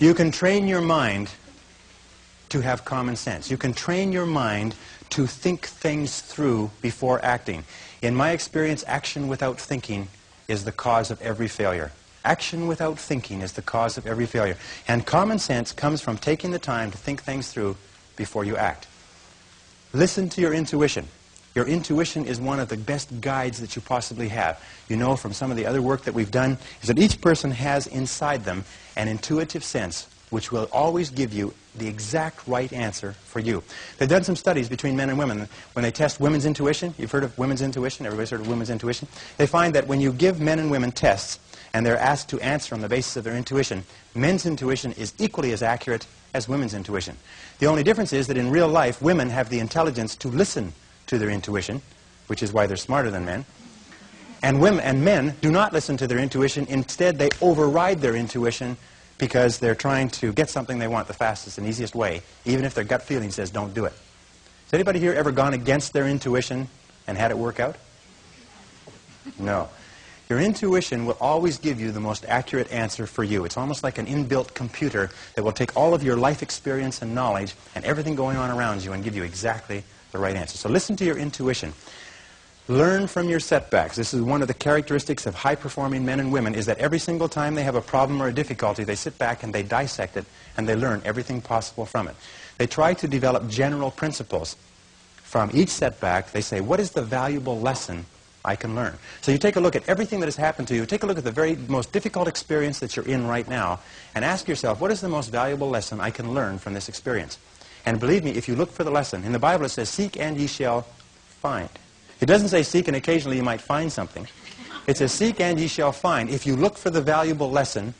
You can train your mind to have common sense. You can train your mind to think things through before acting. In my experience, action without thinking is the cause of every failure. Action without thinking is the cause of every failure. And common sense comes from taking the time to think things through before you act. Listen to your intuition. Your intuition is one of the best guides that you possibly have. You know from some of the other work that we've done is that each person has inside them an intuitive sense which will always give you the exact right answer for you. They've done some studies between men and women. When they test women's intuition, you've heard of women's intuition, everybody's heard of women's intuition, they find that when you give men and women tests and they're asked to answer on the basis of their intuition, men's intuition is equally as accurate as women's intuition. The only difference is that in real life, women have the intelligence to listen to their intuition, which is why they're smarter than men. And men do not listen to their intuition. Instead, they override their intuition because they're trying to get something they want the fastest and easiest way, even if their gut feeling says don't do it. Has anybody here ever gone against their intuition and had it work out? No. Your intuition will always give you the most accurate answer for you. It's almost like an inbuilt computer that will take all of your life experience and knowledge and everything going on around you and give you exactly the right answer. So listen to your intuition. Learn from your setbacks. This is one of the characteristics of high-performing men and women, is that every single time they have a problem or a difficulty, they sit back and they dissect it and they learn everything possible from it. They try to develop general principles from each setback. They say, what is the valuable lesson I can learn? So you take a look at everything that has happened to you, take a look at the very most difficult experience that you're in right now, and ask yourself, what is the most valuable lesson I can learn from this experience? And believe me, if you look for the lesson, in the Bible it says, seek and ye shall find. It doesn't say seek and occasionally you might find something. It says seek and ye shall find. If you look for the valuable lesson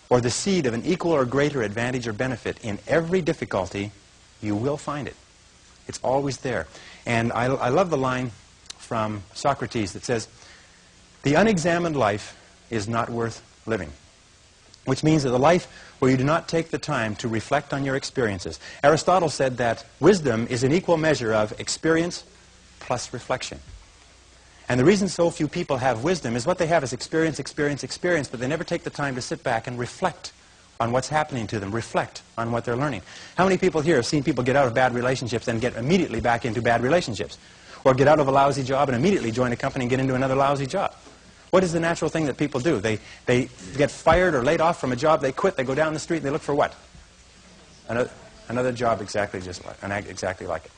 or the seed of an equal or greater advantage or benefit in every difficulty, you will find it. It's always there. And I love the line from Socrates that says, the unexamined life is not worth living. Which means that the life where you do not take the time to reflect on your experiences. Aristotle said that wisdom is an equal measure of experience plus reflection. And the reason so few people have wisdom is what they have is experience, experience, experience, but they never take the time to sit back and reflect on what's happening to them, reflect on what they're learning. How many people here have seen people get out of bad relationships and get immediately back into bad relationships? Or get out of a lousy job and immediately join a company and get into another lousy job? What is the natural thing that people do? They get fired or laid off from a job, they quit, they go down the street, and they look for what? Another job exactly like it.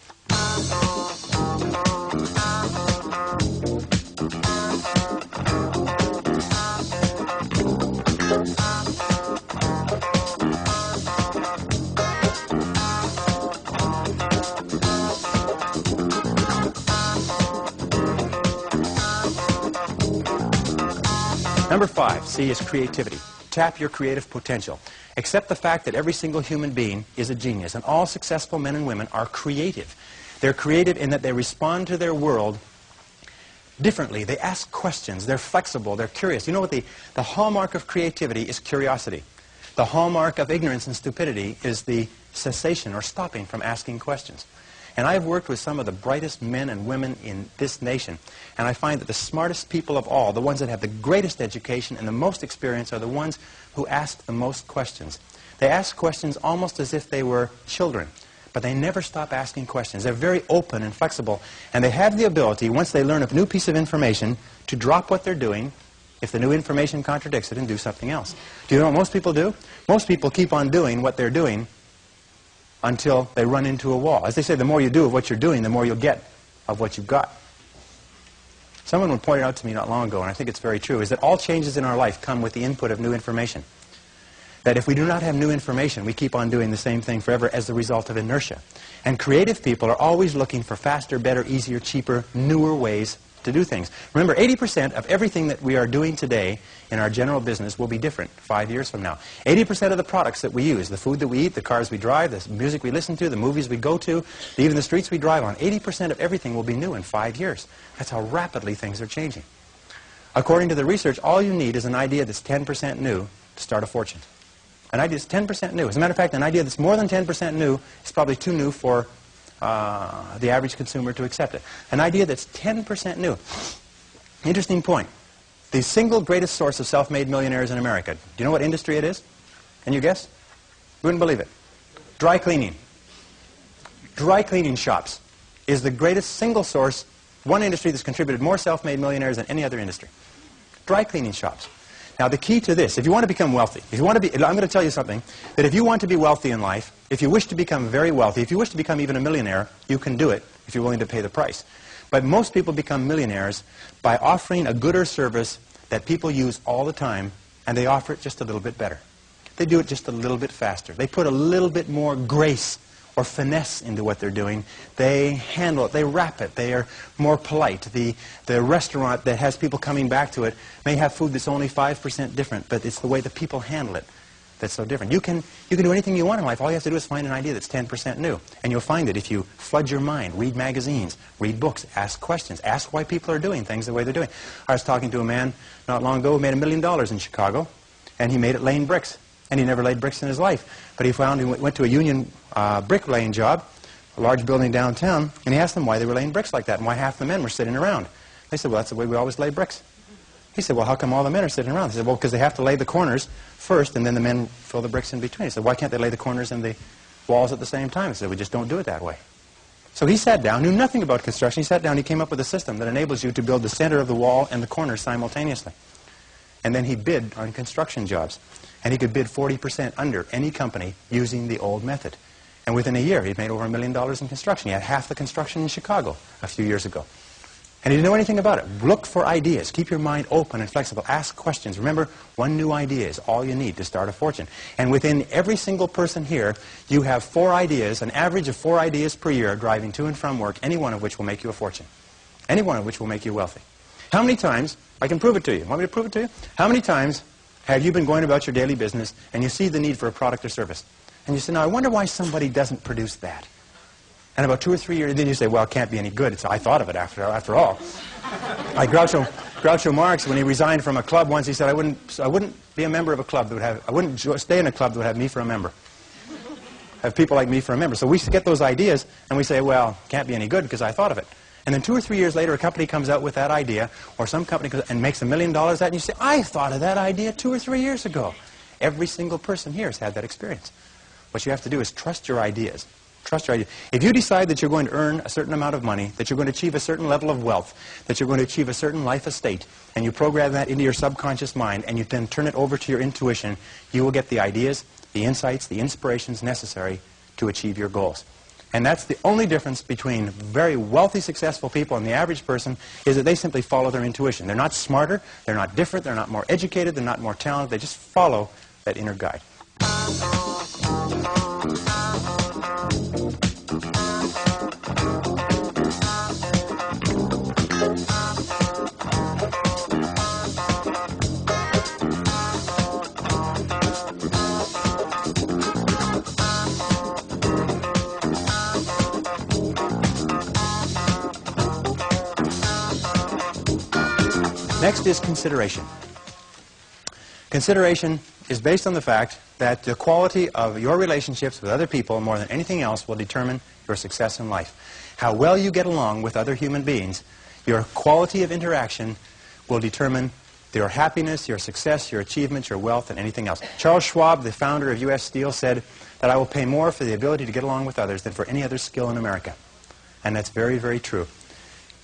Number 5, C, is creativity. Tap your creative potential. Accept the fact that every single human being is a genius, and all successful men and women are creative. They're creative in that they respond to their world differently. They ask questions. They're flexible. They're curious. You know what the hallmark of creativity is? Curiosity. The hallmark of ignorance and stupidity is the cessation or stopping from asking questions. And I've worked with some of the brightest men and women in this nation, and I find that the smartest people of all, the ones that have the greatest education and the most experience, are the ones who ask the most questions. They ask questions almost as if they were children, but they never stop asking questions. They're very open and flexible, and they have the ability, once they learn a new piece of information, to drop what they're doing if the new information contradicts it and do something else. Do you know what most people do? Most people keep on doing what they're doing until they run into a wall. As they say, the more you do of what you're doing, the more you'll get of what you've got. Someone pointed out to me not long ago, and I think it's very true, is that all changes in our life come with the input of new information. That if we do not have new information, we keep on doing the same thing forever as the result of inertia. And creative people are always looking for faster, better, easier, cheaper, newer ways to do things. Remember, 80% of everything that we are doing today in our general business will be different 5 years from now. 80% of the products that we use, the food that we eat, the cars we drive, the music we listen to, the movies we go to, even the streets we drive on, 80% of everything will be new in 5 years. That's how rapidly things are changing. According to the research, all you need is an idea that's 10% new to start a fortune. An idea that's 10% new. As a matter of fact, an idea that's more than 10% new is probably too new for the average consumer to accept it. An idea that's 10% new. Interesting point. The single greatest source of self-made millionaires in America, do you know what industry it is? Can you guess? wouldn't believe it. Dry cleaning. Dry cleaning shops is the greatest single source, one industry that's contributed more self-made millionaires than any other industry. Dry cleaning shops. Now the key to this, if you want to become wealthy, if you want to be, I'm going to tell you something, that if you want to be wealthy in life, if you wish to become very wealthy, if you wish to become even a millionaire, you can do it if you're willing to pay the price. But most people become millionaires by offering a good or service that people use all the time, and they offer it just a little bit better. They do it just a little bit faster. They put a little bit more grace or finesse into what they're doing. They handle it. They wrap it. They are more polite. The restaurant that has people coming back to it may have food that's only 5% different, but it's the way the people handle it that's so different. You can do anything you want in life. All you have to do is find an idea that's 10% new. And you'll find it if you flood your mind, read magazines, read books, ask questions, ask why people are doing things the way they're doing. I was talking to a man not long ago who made $1 million in Chicago, and he made it laying bricks. And he never laid bricks in his life. But he went to a union bricklaying job, a large building downtown, and he asked them why they were laying bricks like that and why half the men were sitting around. They said, well, that's the way we always lay bricks. He said, well, how come all the men are sitting around? They said, well, because they have to lay the corners first, and then the men fill the bricks in between. He said, why can't they lay the corners and the walls at the same time? He said, we just don't do it that way. So he sat down, knew nothing about construction. He sat down, he came up with a system that enables you to build the center of the wall and the corners simultaneously. And then he bid on construction jobs. And he could bid 40% under any company using the old method. And within a year, he'd made over $1 million in construction. He had half the construction in Chicago a few years ago. And he didn't know anything about it. Look for ideas. Keep your mind open and flexible. Ask questions. Remember, one new idea is all you need to start a fortune. And within every single person here, you have 4 ideas, an average of 4 ideas per year, driving to and from work, any one of which will make you a fortune. Any one of which will make you wealthy. How many times, I can prove it to you. Want me to prove it to you? How many times have you been going about your daily business and you see the need for a product or service? And you say, now I wonder why somebody doesn't produce that. And about 2 or 3 years, then you say, well, it can't be any good. I thought of it after all. Like Groucho Marx, when he resigned from a club once, he said, I wouldn't be a member of a club that would have, I wouldn't stay in a club that would have me for a member. Have people like me for a member. So we get those ideas and we say, well, it can't be any good because I thought of it. And then 2 or 3 years later, a company comes out with that idea, or some company comes and makes $1 million at it, and you say, I thought of that idea 2 or 3 years ago. Every single person here has had that experience. What you have to do is trust your ideas. Trust your ideas. If you decide that you're going to earn a certain amount of money, that you're going to achieve a certain level of wealth, that you're going to achieve a certain life estate, and you program that into your subconscious mind, and you then turn it over to your intuition, you will get the ideas, the insights, the inspirations necessary to achieve your goals. And that's the only difference between very wealthy, successful people and the average person, is that they simply follow their intuition. They're not smarter, they're not different, they're not more educated, they're not more talented, they just follow that inner guide. Next is consideration. Consideration is based on the fact that the quality of your relationships with other people more than anything else will determine your success in life. How well you get along with other human beings, your quality of interaction will determine your happiness, your success, your achievements, your wealth, and anything else. Charles Schwab, the founder of U.S. Steel, said that I will pay more for the ability to get along with others than for any other skill in America. And that's very, very true.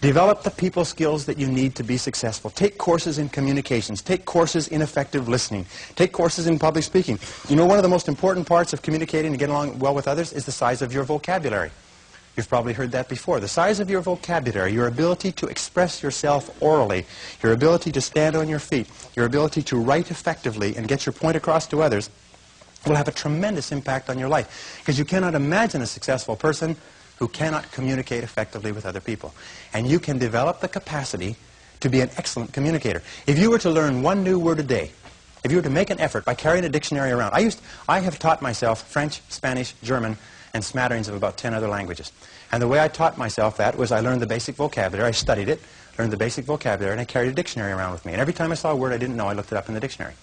Develop the people skills that you need to be successful. Take courses in communications. Take courses in effective listening. Take courses in public speaking. You know, one of the most important parts of communicating and getting along well with others is the size of your vocabulary. You've probably heard that before. The size of your vocabulary, your ability to express yourself orally, your ability to stand on your feet, your ability to write effectively and get your point across to others will have a tremendous impact on your life. Because you cannot imagine a successful person who cannot communicate effectively with other people. And you can develop the capacity to be an excellent communicator. If you were to learn one new word a day, if you were to make an effort by carrying a dictionary around, I have taught myself French, Spanish, German, and smatterings of about 10 other languages. And the way I taught myself that was I learned the basic vocabulary, I studied it, learned the basic vocabulary, and I carried a dictionary around with me. And every time I saw a word I didn't know, I looked it up in the dictionary.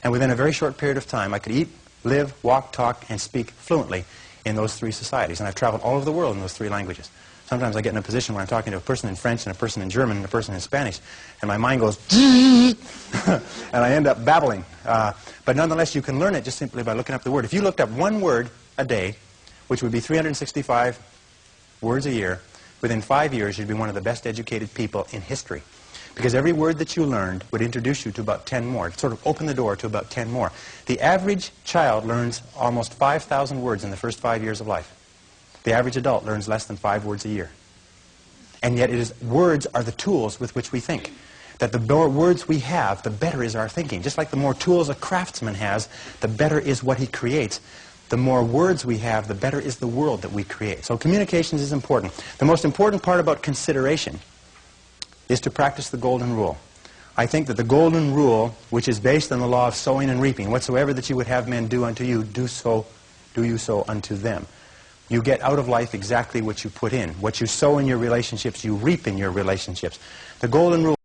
And within a very short period of time, I could eat, live, walk, talk, and speak fluently in those 3 societies. And I've traveled all over the world in those 3 languages. Sometimes I get in a position where I'm talking to a person in French and a person in German and a person in Spanish, and my mind goes, and I end up babbling. But nonetheless, you can learn it just simply by looking up the word. If you looked up one word a day, which would be 365 words a year, within 5 years, you'd be one of the best educated people in history. Because every word that you learned would introduce you to about 10 more. It sort of opened the door to about 10 more. The average child learns almost 5,000 words in the first 5 years of life. The average adult learns less than 5 words a year. And yet words are the tools with which we think. That the more words we have, the better is our thinking. Just like the more tools a craftsman has, the better is what he creates. The more words we have, the better is the world that we create. So communications is important. The most important part about consideration is to practice the golden rule. I think that the golden rule, which is based on the law of sowing and reaping, whatsoever that you would have men do unto you, do you so unto them. You get out of life exactly what you put in. What you sow in your relationships, you reap in your relationships. The golden rule